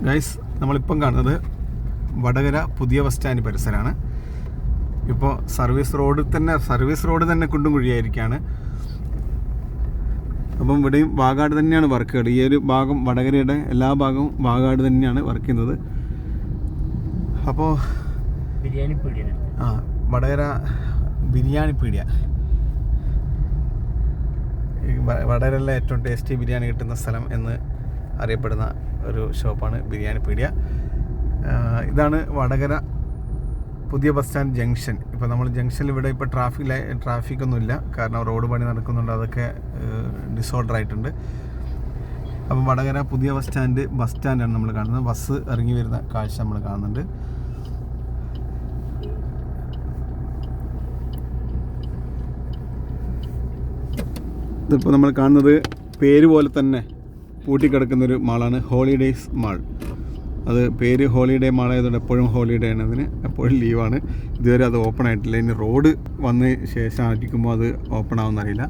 Guys, നമ്മളിപ്പം കാണുന്നത് വടകര പുതിയ ബസ് സ്റ്റാൻഡ് പരിസരമാണ്. ഇപ്പോൾ സർവീസ് റോഡ് തന്നെ കുണ്ടും കുഴിയായിരിക്കുകയാണ്. അപ്പം ഇവിടെയും വാഗാട് തന്നെയാണ് വർക്കുകൾ. ഈ ഒരു ഭാഗം വടകരയുടെ എല്ലാ ഭാഗവും വാഗാട് തന്നെയാണ് വർക്ക് ചെയ്യുന്നത്. അപ്പോൾ വടകര ബിരിയാണി പീടിയ, വടകരയിലെ ഏറ്റവും ടേസ്റ്റി ബിരിയാണി കിട്ടുന്ന സ്ഥലം എന്ന് അറിയപ്പെടുന്ന ഒരു ഷോപ്പാണ് ബിരിയാണി പീടിയ. ഇതാണ് വടകര പുതിയ ബസ് സ്റ്റാൻഡ് ജംഗ്ഷൻ. ഇപ്പോൾ നമ്മൾ ജംഗ്ഷനിൽ ഇവിടെ ഇപ്പോൾ ട്രാഫിക്കൊന്നുമില്ല, കാരണം റോഡ് പണി നടക്കുന്നുണ്ട്, അതൊക്കെ ഡിസോർഡർ ആയിട്ടുണ്ട്. അപ്പം വടകര പുതിയ ബസ് സ്റ്റാൻഡാണ് നമ്മൾ കാണുന്നത്. ബസ് ഇറങ്ങി വരുന്ന കാഴ്ച നമ്മൾ കാണുന്നുണ്ട്. ഇതിപ്പോൾ നമ്മൾ കാണുന്നത് പേര് പോലെ തന്നെ പൂട്ടിക്കിടക്കുന്നൊരു മാളാണ്, ഹോളിഡേയ്സ് മാൾ. അത് പേര് ഹോളിഡേ മാളായതുകൊണ്ട് എപ്പോഴും ഹോളിഡേ ആണ്, അതിന് എപ്പോഴും ലീവാണ്. ഇതുവരെ അത് ഓപ്പൺ ആയിട്ടില്ല. ഇനി റോഡ് വന്ന ശേഷം ആയിരിക്കുമ്പോൾ അത് ഓപ്പൺ ആവുമെന്നറിയില്ല.